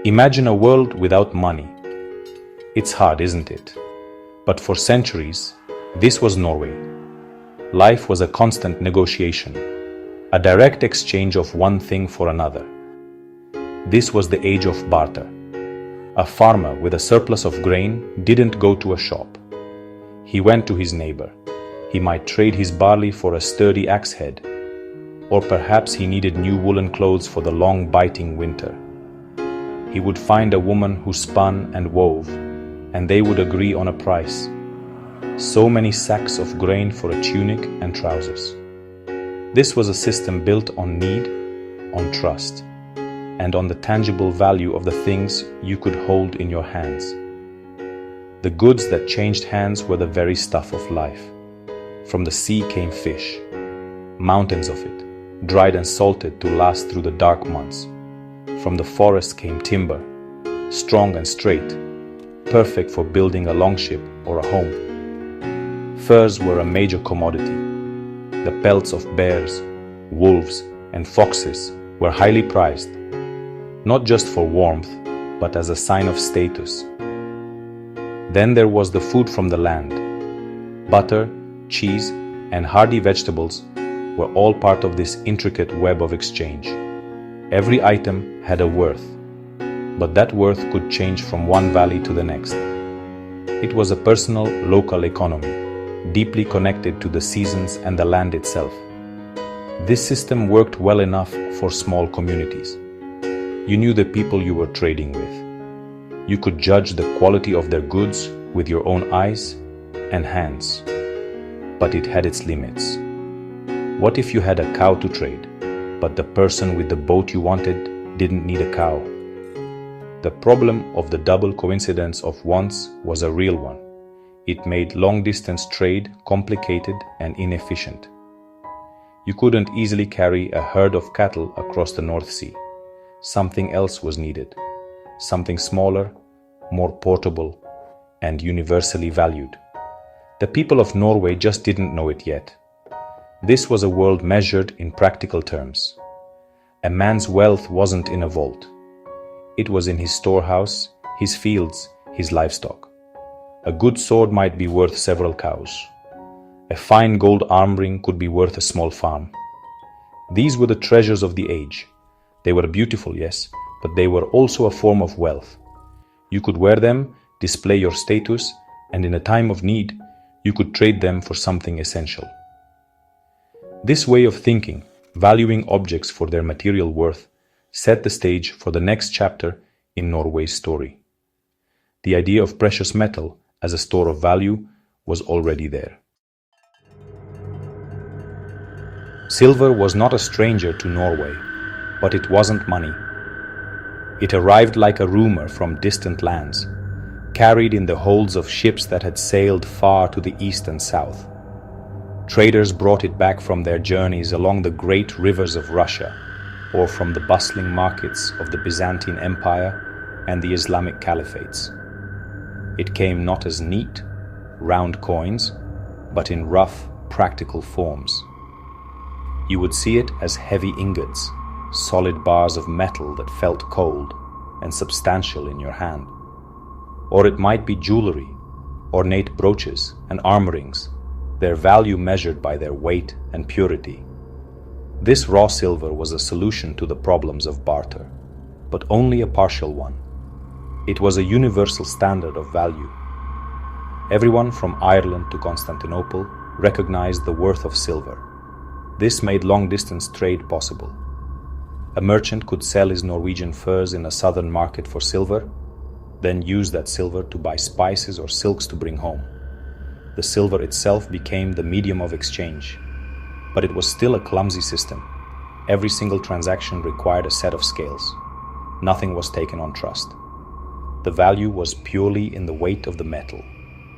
Imagine a world without money. It's hard, isn't it? But for centuries, this was Norway. Life was a constant negotiation, a direct exchange of one thing for another. This was the age of barter. A farmer with a surplus of grain didn't go to a shop. He went to his neighbor. He might trade his barley for a sturdy axe head, or perhaps he needed new woolen clothes for the long biting winter. He would find a woman who spun and wove, and they would agree on a price. So many sacks of grain for a tunic and trousers. This was a system built on need, on trust, and on the tangible value of the things you could hold in your hands. The goods that changed hands were the very stuff of life. From the sea came fish, mountains of it, dried and salted to last through the dark months. From the forest came timber, strong and straight, perfect for building a longship or a home. Furs were a major commodity. The pelts of bears, wolves, and foxes were highly prized, not just for warmth, but as a sign of status. Then there was the food from the land. Butter, cheese, and hardy vegetables were all part of this intricate web of exchange. Every item had a worth, but that worth could change from one valley to the next. It was a personal, local economy, deeply connected to the seasons and the land itself. This system worked well enough for small communities. You knew the people you were trading with. You could judge the quality of their goods with your own eyes and hands. But it had its limits. What if you had a cow to trade, but the person with the boat you wanted didn't need a cow? The problem of the double coincidence of wants was a real one. It made long-distance trade complicated and inefficient. You couldn't easily carry a herd of cattle across the North Sea. Something else was needed. Something smaller, more portable, and universally valued. The people of Norway just didn't know it yet. This was a world measured in practical terms. A man's wealth wasn't in a vault. It was in his storehouse, his fields, his livestock. A good sword might be worth several cows. A fine gold arm ring could be worth a small farm. These were the treasures of the age. They were beautiful, yes, but they were also a form of wealth. You could wear them, display your status, and in a time of need, you could trade them for something essential. This way of thinking, valuing objects for their material worth, set the stage for the next chapter in Norway's story. The idea of precious metal as a store of value was already there. Silver was not a stranger to Norway, but it wasn't money. It arrived like a rumor from distant lands, carried in the holds of ships that had sailed far to the east and south. Traders brought it back from their journeys along the great rivers of Russia, or from the bustling markets of the Byzantine Empire and the Islamic caliphates. It came not as neat, round coins, but in rough, practical forms. You would see it as heavy ingots, solid bars of metal that felt cold and substantial in your hand. Or it might be jewelry, ornate brooches and arm rings, their value measured by their weight and purity. This raw silver was a solution to the problems of barter, but only a partial one. It was a universal standard of value. Everyone from Ireland to Constantinople recognized the worth of silver. This made long-distance trade possible. A merchant could sell his Norwegian furs in a southern market for silver, then use that silver to buy spices or silks to bring home. The silver itself became the medium of exchange, but it was still a clumsy system. Every single transaction required a set of scales. Nothing was taken on trust. The value was purely in the weight of the metal.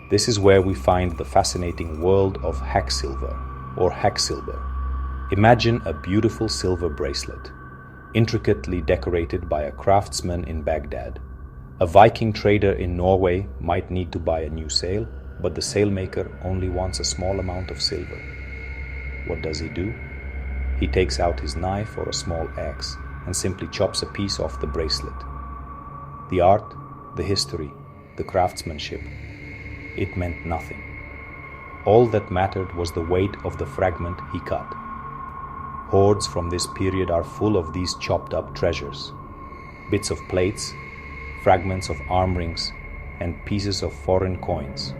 This is where we find the fascinating world of hacksilver or hacksilver. Imagine a beautiful silver bracelet, intricately decorated by a craftsman in Baghdad. A Viking trader in Norway might need to buy a new sail, but the sailmaker only wants a small amount of silver. What does he do? He takes out his knife or a small axe and simply chops a piece off the bracelet. The art, the history, the craftsmanship, it meant nothing. All that mattered was the weight of the fragment he cut. Hoards from this period are full of these chopped up treasures. Bits of plates, fragments of arm rings, and pieces of foreign coins,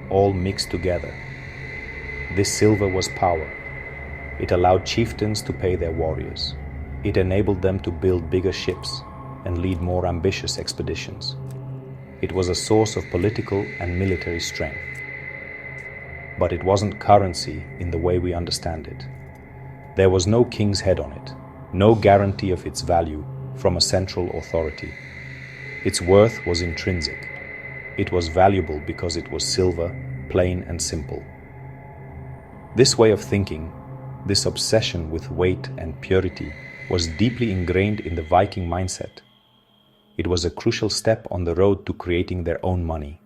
all mixed together. This silver was power. It allowed chieftains to pay their warriors. It enabled them to build bigger ships and lead more ambitious expeditions. It was a source of political and military strength. But it wasn't currency in the way we understand it. There was no king's head on it, no guarantee of its value from a central authority. Its worth was intrinsic. It was valuable because it was silver, plain and simple. This way of thinking, this obsession with weight and purity, was deeply ingrained in the Viking mindset. It was a crucial step on the road to creating their own money,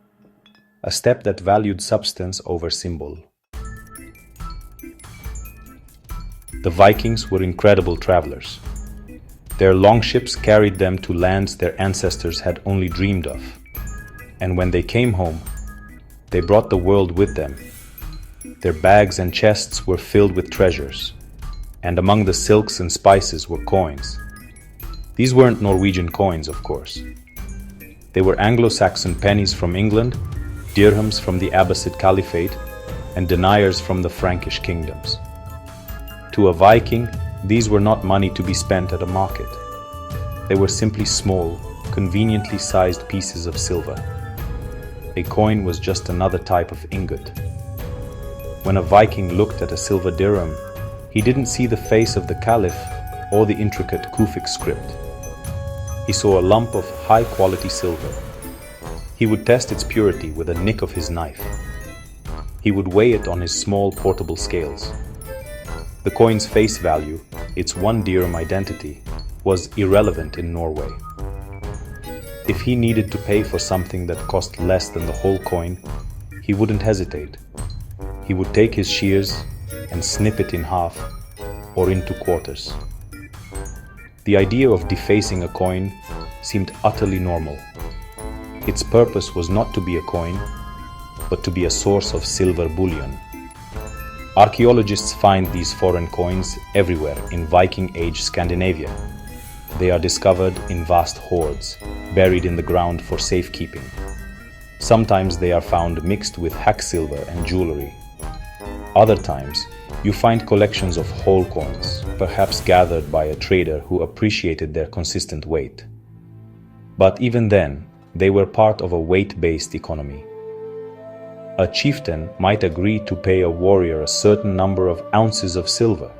a step that valued substance over symbol. The Vikings were incredible travelers. Their longships carried them to lands their ancestors had only dreamed of. And when they came home, they brought the world with them. Their bags and chests were filled with treasures, and among the silks and spices were coins. These weren't Norwegian coins, of course. They were Anglo-Saxon pennies from England, dirhams from the Abbasid Caliphate, and deniers from the Frankish kingdoms. To a Viking, these were not money to be spent at a market. They were simply small, conveniently sized pieces of silver. A coin was just another type of ingot. When a Viking looked at a silver dirham, he didn't see the face of the Caliph or the intricate Kufic script. He saw a lump of high-quality silver. He would test its purity with a nick of his knife. He would weigh it on his small portable scales. The coin's face value, its one dirham identity, was irrelevant in Norway. If he needed to pay for something that cost less than the whole coin, he wouldn't hesitate. He would take his shears and snip it in half or into quarters. The idea of defacing a coin seemed utterly normal. Its purpose was not to be a coin, but to be a source of silver bullion. Archaeologists find these foreign coins everywhere in Viking Age Scandinavia. They are discovered in vast hoards, buried in the ground for safekeeping. Sometimes they are found mixed with hacksilver and jewelry. Other times, you find collections of whole coins, perhaps gathered by a trader who appreciated their consistent weight. But even then, they were part of a weight-based economy. A chieftain might agree to pay a warrior a certain number of ounces of silver.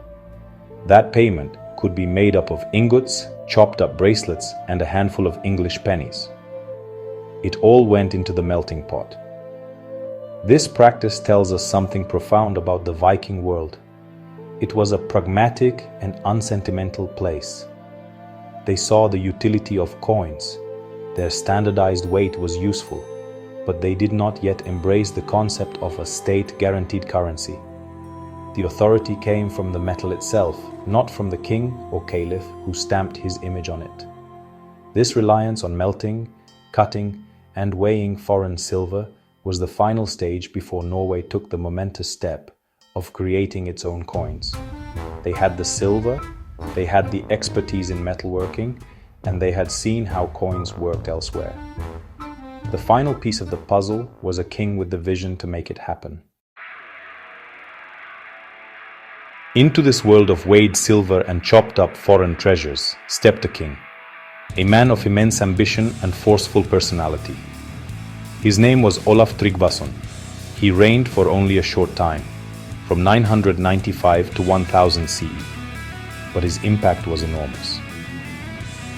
That payment could be made up of ingots, chopped up bracelets, and a handful of English pennies. It all went into the melting pot. This practice tells us something profound about the Viking world. It was a pragmatic and unsentimental place. They saw the utility of coins. Their standardized weight was useful, but they did not yet embrace the concept of a state-guaranteed currency. The authority came from the metal itself, not from the king or caliph who stamped his image on it. This reliance on melting, cutting, and weighing foreign silver was the final stage before Norway took the momentous step of creating its own coins. They had the silver, they had the expertise in metalworking, and they had seen how coins worked elsewhere. The final piece of the puzzle was a king with the vision to make it happen. Into this world of weighed silver and chopped up foreign treasures stepped a king, a man of immense ambition and forceful personality. His name was Olaf Tryggvason. He reigned for only a short time, from 995 to 1000 CE, but his impact was enormous.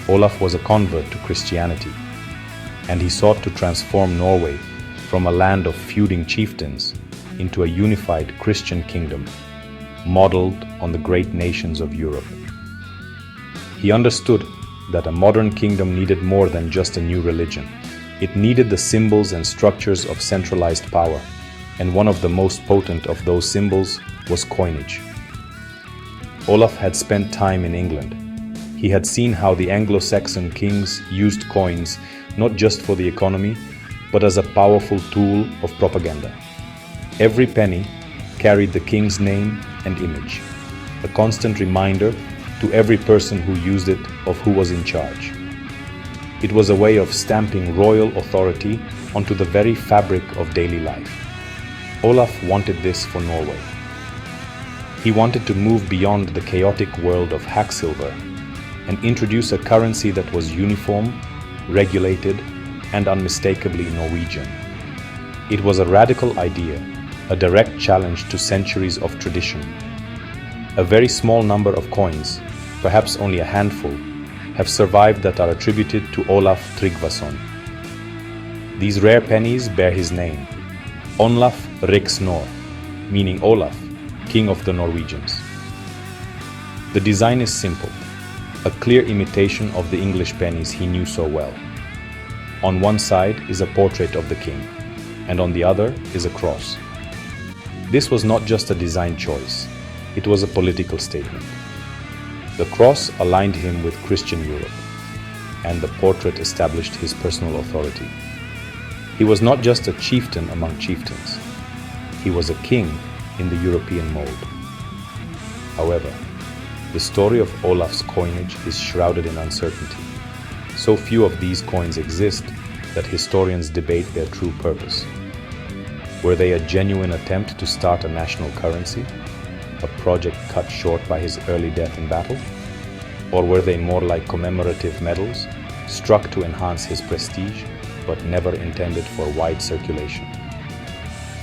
Olaf was a convert to Christianity, and he sought to transform Norway from a land of feuding chieftains into a unified Christian kingdom, modeled on the great nations of Europe. He understood that a modern kingdom needed more than just a new religion. It needed the symbols and structures of centralized power, and one of the most potent of those symbols was coinage. Olaf had spent time in England. He had seen how the Anglo-Saxon kings used coins not just for the economy, but as a powerful tool of propaganda. Every penny carried the king's name and image, a constant reminder to every person who used it of who was in charge. It was a way of stamping royal authority onto the very fabric of daily life. Olaf wanted this for Norway. He wanted to move beyond the chaotic world of hacksilver and introduce a currency that was uniform, regulated, and unmistakably Norwegian. It was a radical idea, a direct challenge to centuries of tradition. A very small number of coins, perhaps only a handful, have survived that are attributed to Olaf Tryggvason. These rare pennies bear his name, Olaf Riksnor, meaning Olaf, King of the Norwegians. The design is simple, a clear imitation of the English pennies he knew so well. On one side is a portrait of the king, and on the other is a cross. This was not just a design choice, it was a political statement. The cross aligned him with Christian Europe, and the portrait established his personal authority. He was not just a chieftain among chieftains, he was a king in the European mold. However, the story of Olaf's coinage is shrouded in uncertainty. So few of these coins exist that historians debate their true purpose. Were they a genuine attempt to start a national currency, a project cut short by his early death in battle? Or were they more like commemorative medals, struck to enhance his prestige, but never intended for wide circulation?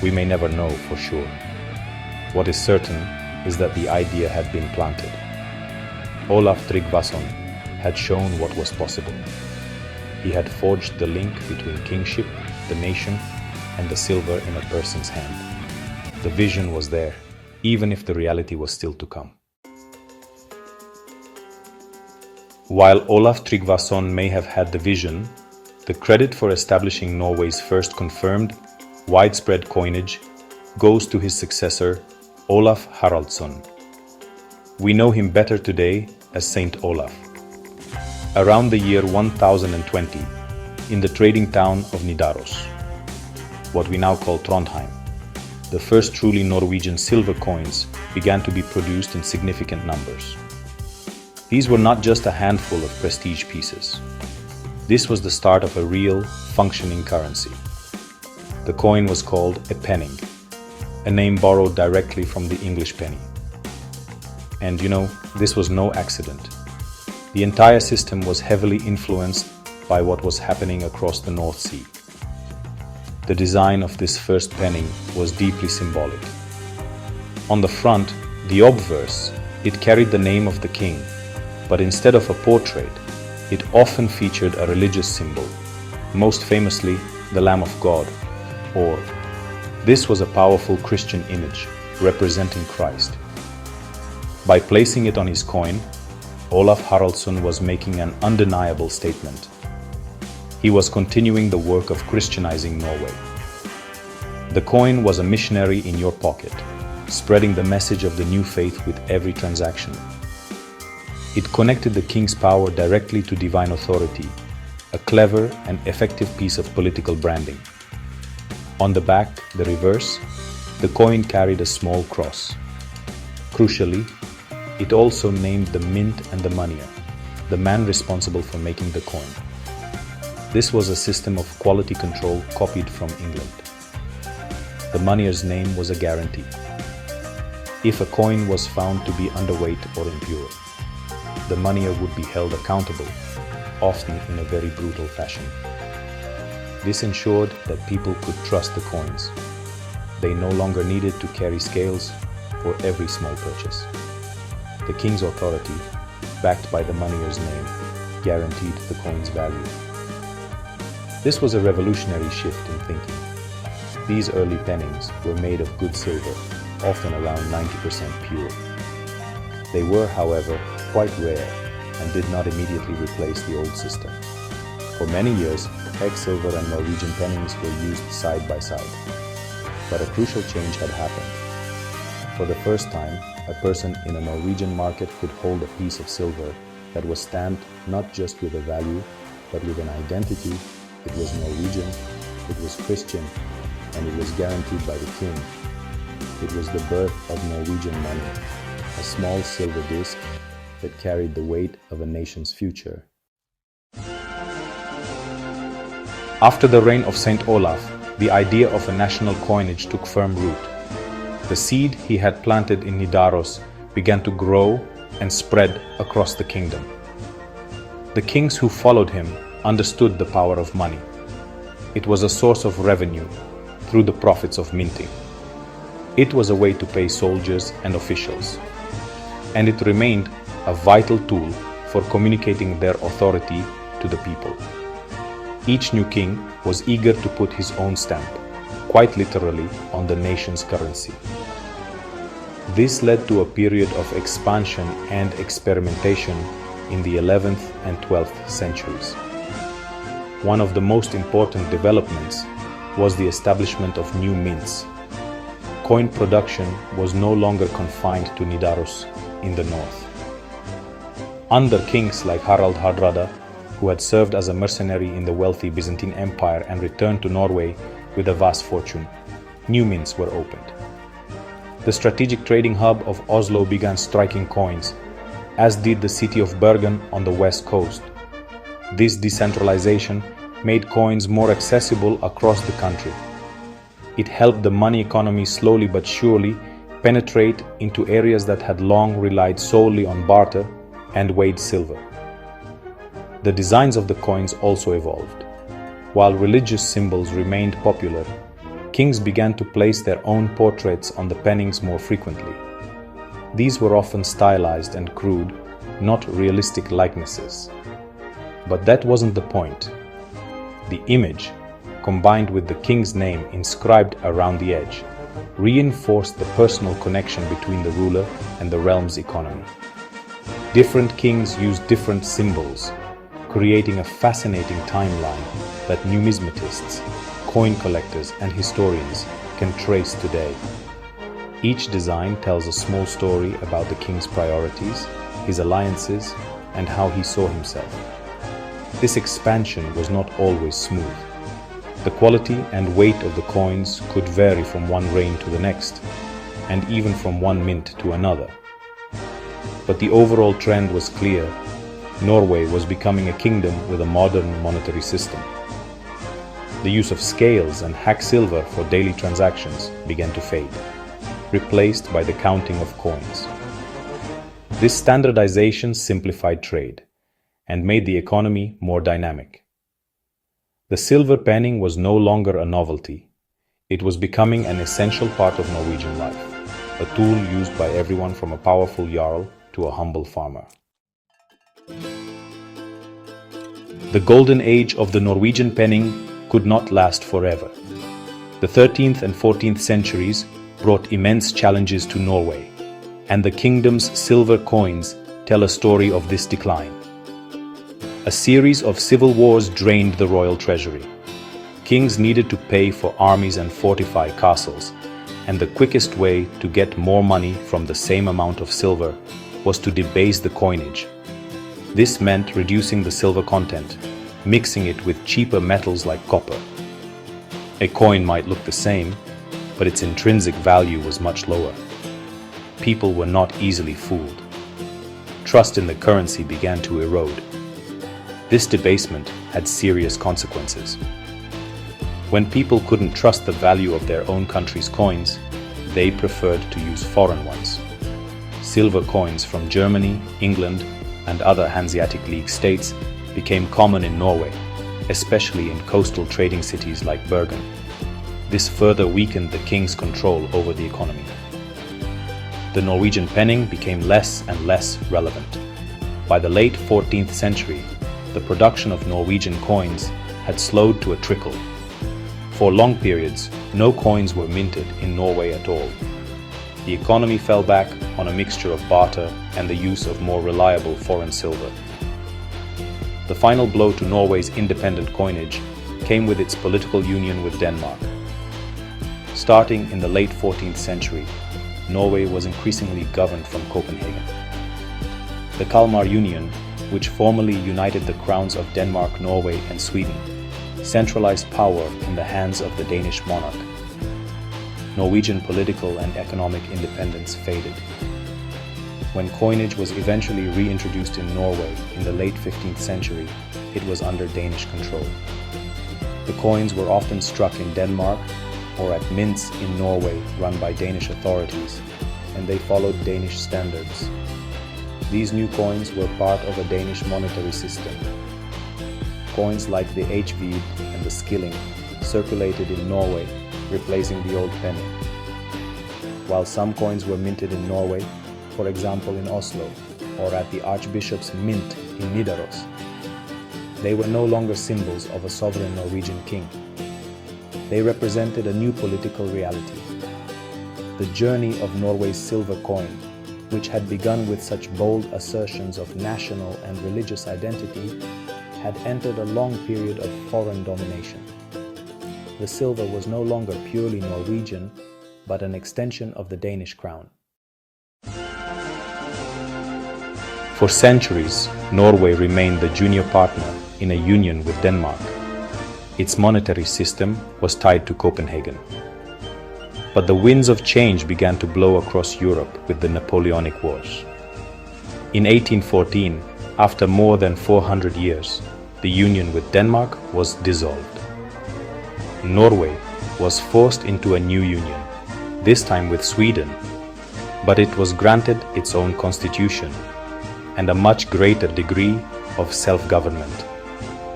We may never know for sure. What is certain is that the idea had been planted. Olaf Tryggvason had shown what was possible. He had forged the link between kingship, the nation, and the silver in a person's hand. The vision was there, even if the reality was still to come. While Olaf Tryggvason may have had the vision, the credit for establishing Norway's first confirmed, widespread coinage goes to his successor, Olaf Haraldsson. We know him better today as Saint Olaf. Around the year 1020, in the trading town of Nidaros, what we now call Trondheim, the first truly Norwegian silver coins began to be produced in significant numbers. These were not just a handful of prestige pieces. This was the start of a real, functioning currency. The coin was called a penning, a name borrowed directly from the English penny. And this was no accident. The entire system was heavily influenced by what was happening across the North Sea. The design of this first penning was deeply symbolic. On the front, the obverse, it carried the name of the king, but instead of a portrait, it often featured a religious symbol, most famously the Lamb of God, or this was a powerful Christian image representing Christ. By placing it on his coin, Olaf Haraldsson was making an undeniable statement. He was continuing the work of Christianizing Norway. The coin was a missionary in your pocket, spreading the message of the new faith with every transaction. It connected the king's power directly to divine authority, a clever and effective piece of political branding. On the back, the reverse, the coin carried a small cross. Crucially, it also named the mint and the moneyer, the man responsible for making the coin. This was a system of quality control copied from England. The moneyer's name was a guarantee. If a coin was found to be underweight or impure, the moneyer would be held accountable, often in a very brutal fashion. This ensured that people could trust the coins. They no longer needed to carry scales for every small purchase. The king's authority, backed by the moneyer's name, guaranteed the coin's value. This was a revolutionary shift in thinking. These early pennings were made of good silver, often around 90% pure. They were, however, quite rare and did not immediately replace the old system. For many years, hacksilver and Norwegian pennies were used side by side. But a crucial change had happened. For the first time, a person in a Norwegian market could hold a piece of silver that was stamped not just with a value, but with an identity. It was Norwegian, it was Christian, and it was guaranteed by the king. It was the birth of Norwegian money, a small silver disc that carried the weight of a nation's future. After the reign of Saint Olaf, the idea of a national coinage took firm root. The seed he had planted in Nidaros began to grow and spread across the kingdom. The kings who followed him understood the power of money. It was a source of revenue through the profits of minting. It was a way to pay soldiers and officials, and it remained a vital tool for communicating their authority to the people. Each new king was eager to put his own stamp, quite literally, on the nation's currency. This led to a period of expansion and experimentation in the 11th and 12th centuries. One of the most important developments was the establishment of new mints. Coin production was no longer confined to Nidaros in the north. Under kings like Harald Hardrada, who had served as a mercenary in the wealthy Byzantine Empire and returned to Norway with a vast fortune, new mints were opened. The strategic trading hub of Oslo began striking coins, as did the city of Bergen on the west coast. This decentralization made coins more accessible across the country. It helped the money economy slowly but surely penetrate into areas that had long relied solely on barter and weighed silver. The designs of the coins also evolved. While religious symbols remained popular, kings began to place their own portraits on the pennies more frequently. These were often stylized and crude, not realistic likenesses. But that wasn't the point. The image, combined with the king's name inscribed around the edge, reinforced the personal connection between the ruler and the realm's economy. Different kings used different symbols, creating a fascinating timeline that numismatists, coin collectors, and historians can trace today. Each design tells a small story about the king's priorities, his alliances, and how he saw himself. This expansion was not always smooth. The quality and weight of the coins could vary from one reign to the next, and even from one mint to another. But the overall trend was clear. Norway was becoming a kingdom with a modern monetary system. The use of scales and hacksilver for daily transactions began to fade, replaced by the counting of coins. This standardization simplified trade and made the economy more dynamic. The silver penning was no longer a novelty. It was becoming an essential part of Norwegian life, a tool used by everyone from a powerful jarl to a humble farmer. The golden age of the Norwegian penning could not last forever. The 13th and 14th centuries brought immense challenges to Norway, and the kingdom's silver coins tell a story of this decline. A series of civil wars drained the royal treasury. Kings needed to pay for armies and fortify castles, and the quickest way to get more money from the same amount of silver was to debase the coinage. This meant reducing the silver content, mixing it with cheaper metals like copper. A coin might look the same, but its intrinsic value was much lower. People were not easily fooled. Trust in the currency began to erode. This debasement had serious consequences. When people couldn't trust the value of their own country's coins, they preferred to use foreign ones. Silver coins from Germany, England, and other Hanseatic League states became common in Norway, especially in coastal trading cities like Bergen. This further weakened the king's control over the economy. The Norwegian penning became less and less relevant. By the late 14th century, the production of Norwegian coins had slowed to a trickle. For long periods, no coins were minted in Norway at all. The economy fell back on a mixture of barter and the use of more reliable foreign silver. The final blow to Norway's independent coinage came with its political union with Denmark. Starting in the late 14th century, Norway was increasingly governed from Copenhagen. The Kalmar Union which formally united the crowns of Denmark, Norway, and Sweden, centralized power in the hands of the Danish monarch. Norwegian political and economic independence faded. When coinage was eventually reintroduced in Norway in the late 15th century, it was under Danish control. The coins were often struck in Denmark or at mints in Norway run by Danish authorities, and they followed Danish standards. These new coins were part of a Danish monetary system. Coins like the HV and the skilling circulated in Norway, replacing the old penny. While some coins were minted in Norway, for example in Oslo, or at the Archbishop's Mint in Nidaros, they were no longer symbols of a sovereign Norwegian king. They represented a new political reality. The journey of Norway's silver coin, which had begun with such bold assertions of national and religious identity, had entered a long period of foreign domination. The silver was no longer purely Norwegian, but an extension of the Danish crown. For centuries, Norway remained the junior partner in a union with Denmark. Its monetary system was tied to Copenhagen. But the winds of change began to blow across Europe with the Napoleonic Wars. In 1814, after more than 400 years, the union with Denmark was dissolved. Norway was forced into a new union, this time with Sweden, but it was granted its own constitution and a much greater degree of self-government.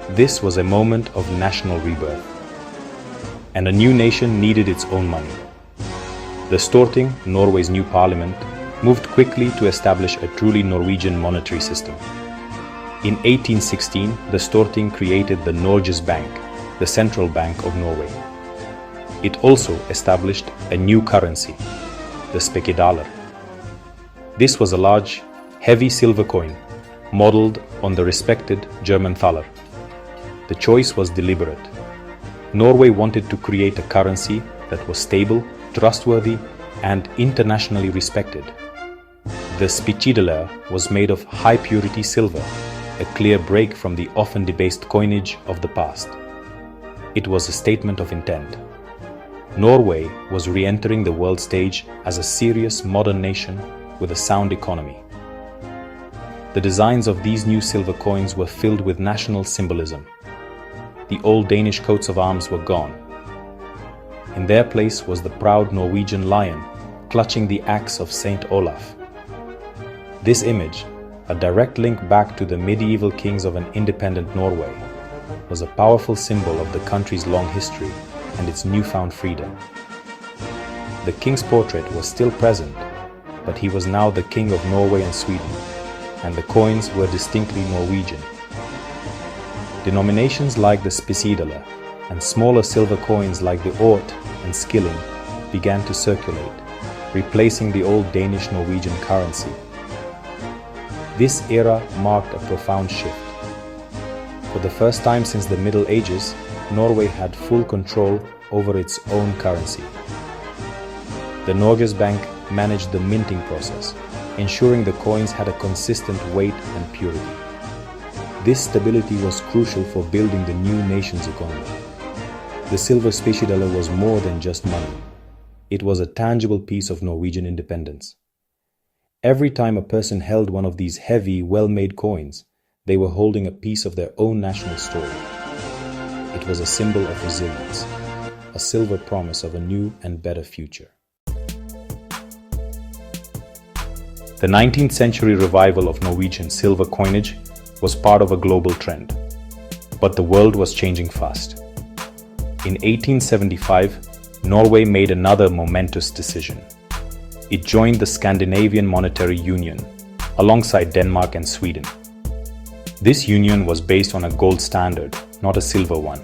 This was a moment of national rebirth, and a new nation needed its own money. The Storting, Norway's new parliament, moved quickly to establish a truly Norwegian monetary system. In 1816, the Storting created the Norges Bank, the central bank of Norway. It also established a new currency, the spekedaler. This was a large, heavy silver coin, modeled on the respected German thaler. The choice was deliberate. Norway wanted to create a currency that was stable, trustworthy, and internationally respected. The spekedaler was made of high-purity silver, a clear break from the often debased coinage of the past. It was a statement of intent. Norway was re-entering the world stage as a serious modern nation with a sound economy. The designs of these new silver coins were filled with national symbolism. The old Danish coats of arms were gone. In their place was the proud Norwegian lion clutching the axe of Saint Olaf. This image, a direct link back to the medieval kings of an independent Norway, was a powerful symbol of the country's long history and its newfound freedom. The king's portrait was still present, but he was now the king of Norway and Sweden, and the coins were distinctly Norwegian. Denominations like the spekedaler and smaller silver coins like the ort and skilling began to circulate, replacing the old Danish-Norwegian currency. This era marked a profound shift. For the first time since the Middle Ages, Norway had full control over its own currency. The Norges Bank managed the minting process, ensuring the coins had a consistent weight and purity. This stability was crucial for building the new nation's economy. The silver spekedaler was more than just money. It was a tangible piece of Norwegian independence. Every time a person held one of these heavy, well-made coins, they were holding a piece of their own national story. It was a symbol of resilience, a silver promise of a new and better future. The 19th century revival of Norwegian silver coinage was part of a global trend, but the world was changing fast. In 1875, Norway made another momentous decision. It joined the Scandinavian Monetary Union, alongside Denmark and Sweden. This union was based on a gold standard, not a silver one.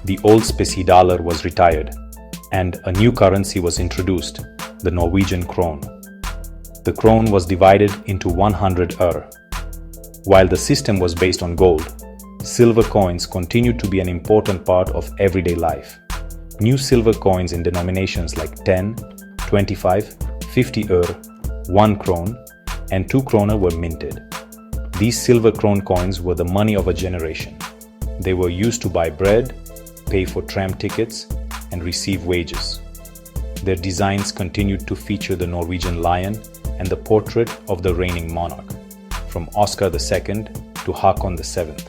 The old spekedaler was retired, and a new currency was introduced, the Norwegian krone. The krone was divided into 100 øre. While the system was based on gold, silver coins continued to be an important part of everyday life. New silver coins in denominations like 10, 25, 50 øre, 1 krone, and 2 kroner were minted. These silver krone coins were the money of a generation. They were used to buy bread, pay for tram tickets, and receive wages. Their designs continued to feature the Norwegian lion and the portrait of the reigning monarch, from Oscar II to Håkon VII.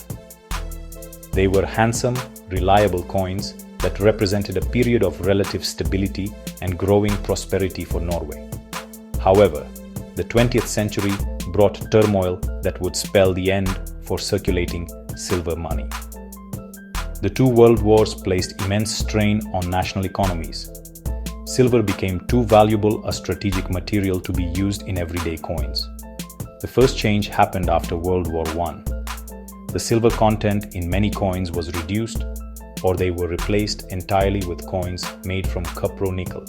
They were handsome, reliable coins that represented a period of relative stability and growing prosperity for Norway. However, the 20th century brought turmoil that would spell the end for circulating silver money. The two world wars placed immense strain on national economies. Silver became too valuable a strategic material to be used in everyday coins. The first change happened after World War I. The silver content in many coins was reduced, or they were replaced entirely with coins made from cupro-nickel.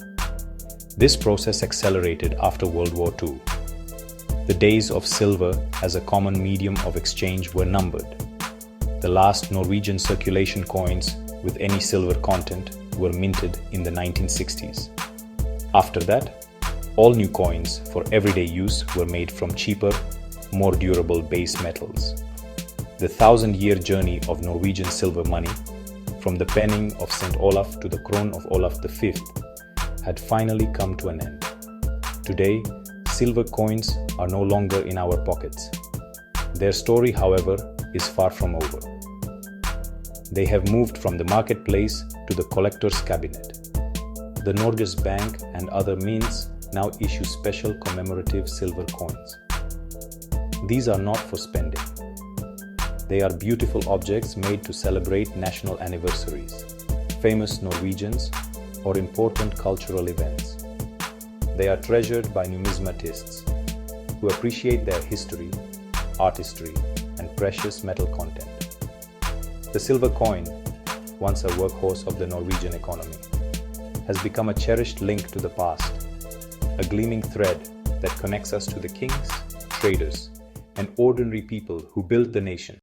This process accelerated after World War II. The days of silver as a common medium of exchange were numbered. The last Norwegian circulation coins with any silver content were minted in the 1960s. After that, all new coins for everyday use were made from cheaper, more durable base metals. The 1,000-year journey of Norwegian silver money, from the penning of St. Olaf to the crown of Olaf V, had finally come to an end. Today, silver coins are no longer in our pockets. Their story, however, is far from over. They have moved from the marketplace to the collector's cabinet. The Norges Bank and other mints now issue special commemorative silver coins. These are not for spending. They are beautiful objects made to celebrate national anniversaries, famous Norwegians, or important cultural events. They are treasured by numismatists who appreciate their history, artistry, and precious metal content. The silver coin, once a workhorse of the Norwegian economy, has become a cherished link to the past, a gleaming thread that connects us to the kings, traders, and ordinary people who built the nation.